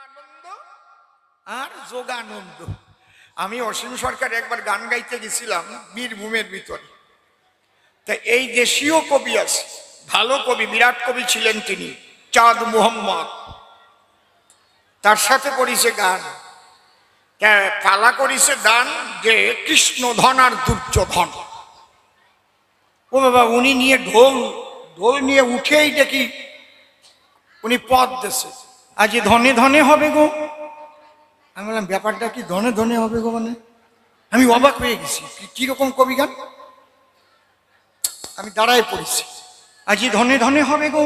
আনন্দ আর যোগানন্দ। আমি অসীম সরকার একবার গান গাইতে গেছিলাম বীরভূমের ভিতরে। তা এই দেশীয় কবি আছে, ভালো কবি, বিরাট কবি ছিলেন তিনি, চাঁদ মোহাম্মদ। তার সাথে করেছে গান, পালা করেছে দান যে কৃষ্ণ ধন আর দুর্যোধন। ও বাবা, উনি নিয়ে ঢোল নিয়ে উঠেই দেখি উনি পদ দেশে, আজ ধনে ধনে হবে গো। আমি বললাম ব্যাপারটা কি ধনে ধনে হবে গো? মানে আমি অবাক হয়ে গেছি, কিরকম কবি গান। আমি দাঁড়ায় পড়েছি, আজ ধনে ধনে হবে গো,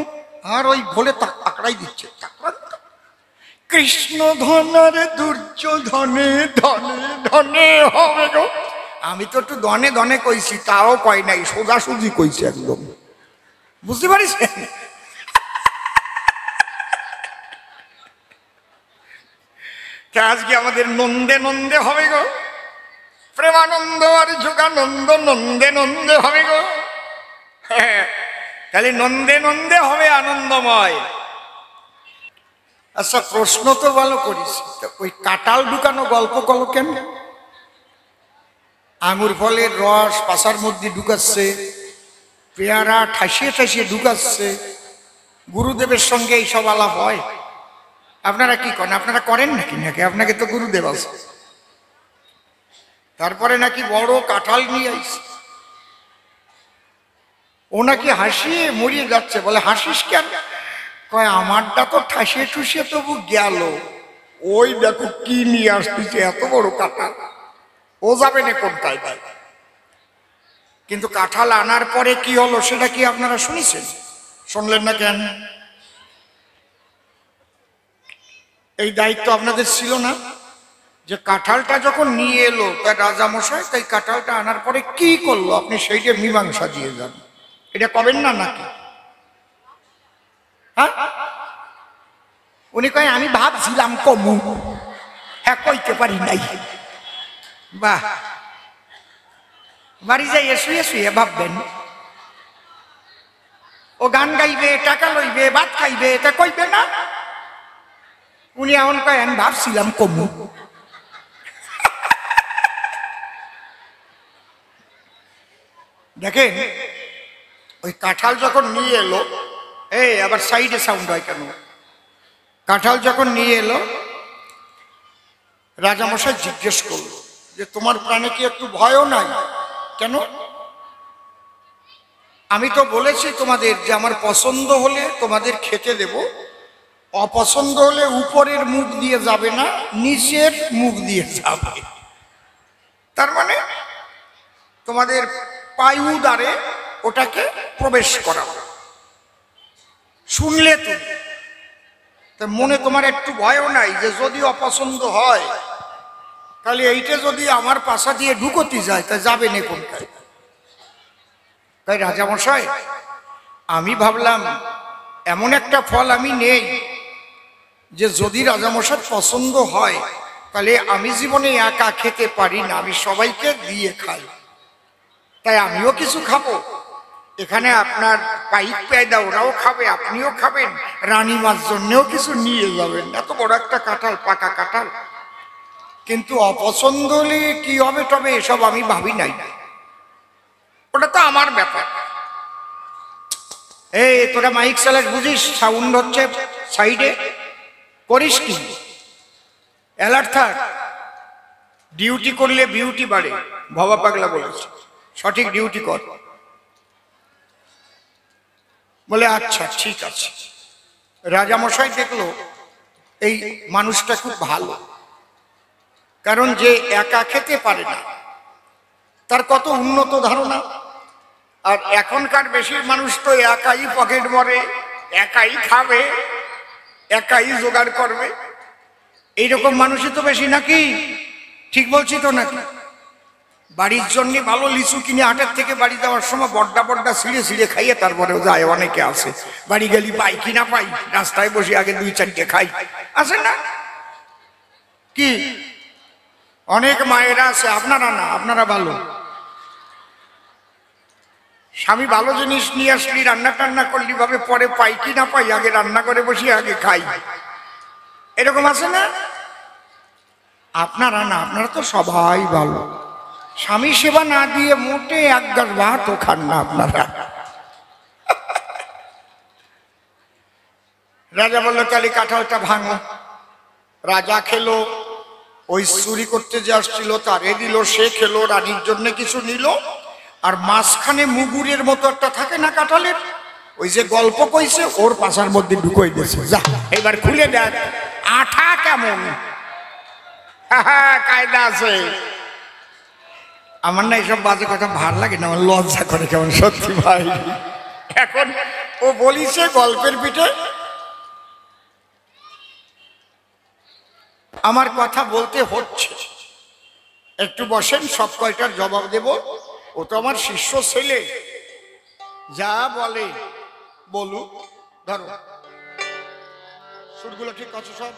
আর ওই ঢোলে তাকড়াই দিচ্ছে, কৃষ্ণ ধনের দুর্যোধনে ধনে ধনে হবে গো। আমি তো একটু ধনে ধনে কইছি, তাও কয় নাই, সোজাসুজি কইছি একদম, বুঝতে পারিস? আজকে আমাদের নন্দে নন্দে হবে গো, প্রেমানন্দ আর যোগানন্দ নন্দে নন্দে হবে গো। হ্যাঁ, তাহলে নন্দে নন্দে হবে আনন্দময়। আচ্ছা, প্রশ্ন তো ভালো করিস, ওই কাঁঠাল ঢুকানো গল্প কল কেন? আঙুর ফলের রস পাশার মধ্যে ঢুকাচ্ছে, পেয়ারা ঠাসিয়ে ঠাসিয়ে ঢুকাচ্ছে, গুরুদেবের সঙ্গে এইসব আলাপ হয়? আপনারা কি করেন? আপনারা করেন নাকি? নাকি আপনাকে তো গুরুদেব আছে। তারপরে নাকি বড় কাঁঠাল নিয়ে আইছে, ও নাকি হাসিয়ে মরিয়ে যাচ্ছে। বলে হাসিস কেন? কয় আমারটা তো ঠাসিয়ে ঠুসিয়ে তবু গেল, ওই দেখো কি নিয়ে আসতেছে, এত বড় কাঁঠাল, ও যাবে না কোনটায় ভাই। কিন্তু কাঁঠাল আনার পরে কি হলো সেটা কি আপনারা শুনেছেন? শুনলেন না কেন? এই দায়িত্ব আপনাদের ছিল না যে কাঁঠালটা যখন নিয়ে এলো তার রাজামশাই, তাই কাঁঠালটা আনার পরে কি করলো আপনি সেইটা মীমাংসা দিয়ে যান। এটা কবেন না নাকি? হ্যাঁ, উনি কয় আমি ভাবছিলাম কমু, হ্যাঁ কইতে পারি নাই। বাহ, বাড়ি যাইয়ে শুয়ে শুয়ে ভাববেন। ও গান গাইবে, টাকা লইবে, ভাত খাইবে, তা কইবে না? উনি এমন কয় আমি ভাবছিলাম কমু। দেখেন, ওই কাঁঠাল যখন নিয়ে এলো, এই আবার সাইডে সাউন্ড হয় কেন? কাঁঠাল যখন নিয়ে এলো, রাজামশাই জিজ্ঞেস করলো যে তোমার প্রাণে কি একটু ভয়ও নাই? কেন? আমি তো বলেছি তোমাদের যে আমার পছন্দ হলে তোমাদের খেতে দেব, অপছন্দ হলে উপরের মুখ দিয়ে যাবে না, নিচের মুখ দিয়ে যাবে। তার মানে তোমাদের পায়ুদ্বারে ওটাকে প্রবেশ করাবো। শুনলে তুমি তা মনে তোমার একটু ভয়ও নাই যে যদি অপছন্দ হয় তাহলে এইটা যদি আমার পাশা দিয়ে ঢুকতে যায় তা যাবে না কোনটায়? তাই রাজামশাই, আমি ভাবলাম এমন একটা ফল আমি নেই যে যদি রাজামশাই পছন্দ হয় তাহলে আমি জীবনে একা খেতে পারি না, আমি সবাইকে দিয়ে খাই। তাই আমিও কিছু খাবো, এখানে আপনার পাইক পেয়দা ওরাও খাবে, আপনিও খাবেন, রানীমার জন্যও কিছু নিয়ে যাবেন। এত বড় একটা কাঁঠাল, পাকা কাঁঠাল। কিন্তু অপছন্দ হলে কি হবে তবে এসব আমি ভাবি নাই, ওটা তো আমার ব্যাপার। এই তোরা মাইক চালাস বুঝিস, সাউন্ড হচ্ছে সাইডে, করিস কি? অ্যালার্ট থাক, ডিউটি করলে বিউটি বাড়ে, বাবা পাগলা বলেছে, সঠিক ডিউটি কর। বলে আচ্ছা ঠিক আছে। রাজামশাই দেখলো এই মানুষটা খুব ভালো, কারণ যে একা খেতে পারে না তার কত উন্নত ধারণা। আর এখনকার বেশি মানুষ তো একাই পকেট ভরে, একাই খাবে, একাই জোগাড় করবে, এইরকম মানুষই তো বেশি নাকি? ঠিক বলছি তো নাকি? বাড়ির জন্য ভালো লিচু কিনে হাটের থেকে বাড়ি যাওয়ার সময় বড্ডা বড্ডা ছিঁড়ে ছিঁড়ে খাইয়ে তারপরেও যায়, অনেকে আছে। বাড়ি গেলি পাই কি না পাই, রাস্তায় বসে আগে 2-4টে খাই, আছে না কি? অনেক মায়েরা আছে, আপনারা না, আপনারা ভালো। স্বামী ভালো জিনিস নিয়ে আসলি, রান্না টান্না করলি ভাবে পরে পাই কি না পাই, আগে রান্না করে বসে আগে খাই। এরকম আছে না? আপনারা না, আপনারা তো সবাই ভালো, স্বামী সেবা না দিয়ে মোটে এক গাছ ভাতও খান না আপনারা। রাজা বললো তাহলে কাঁঠালটা ভাঙো। রাজা খেলো, ওই চুরি করতে যে আসছিল তারে দিল, সে খেলো, রানীর জন্য কিছু নিল, আর মাঝখানে মুগুরের মতো একটা থাকে না কাঁঠালের, ওই যে গল্প কইছে ওর পাশার মধ্যে ঢুকই দিয়েছে। যা এবার খুলে দেখ আঠা কেমন। কায়দা আছে। আমার না এইসব বাজে কথা ভার লাগে না, আমার লজ্জা করে কেমন, সত্যি ভাই। এখন ও বলিছে গল্পের পিঠে। আমার কথা বলতে হচ্ছে, একটু বসেন, সব কয়টার জবাব দেব। ও তো আমার শিষ্য ছেলে, যা বলে বলুক। ধরো সুরগুলো ঠিক আছে সব?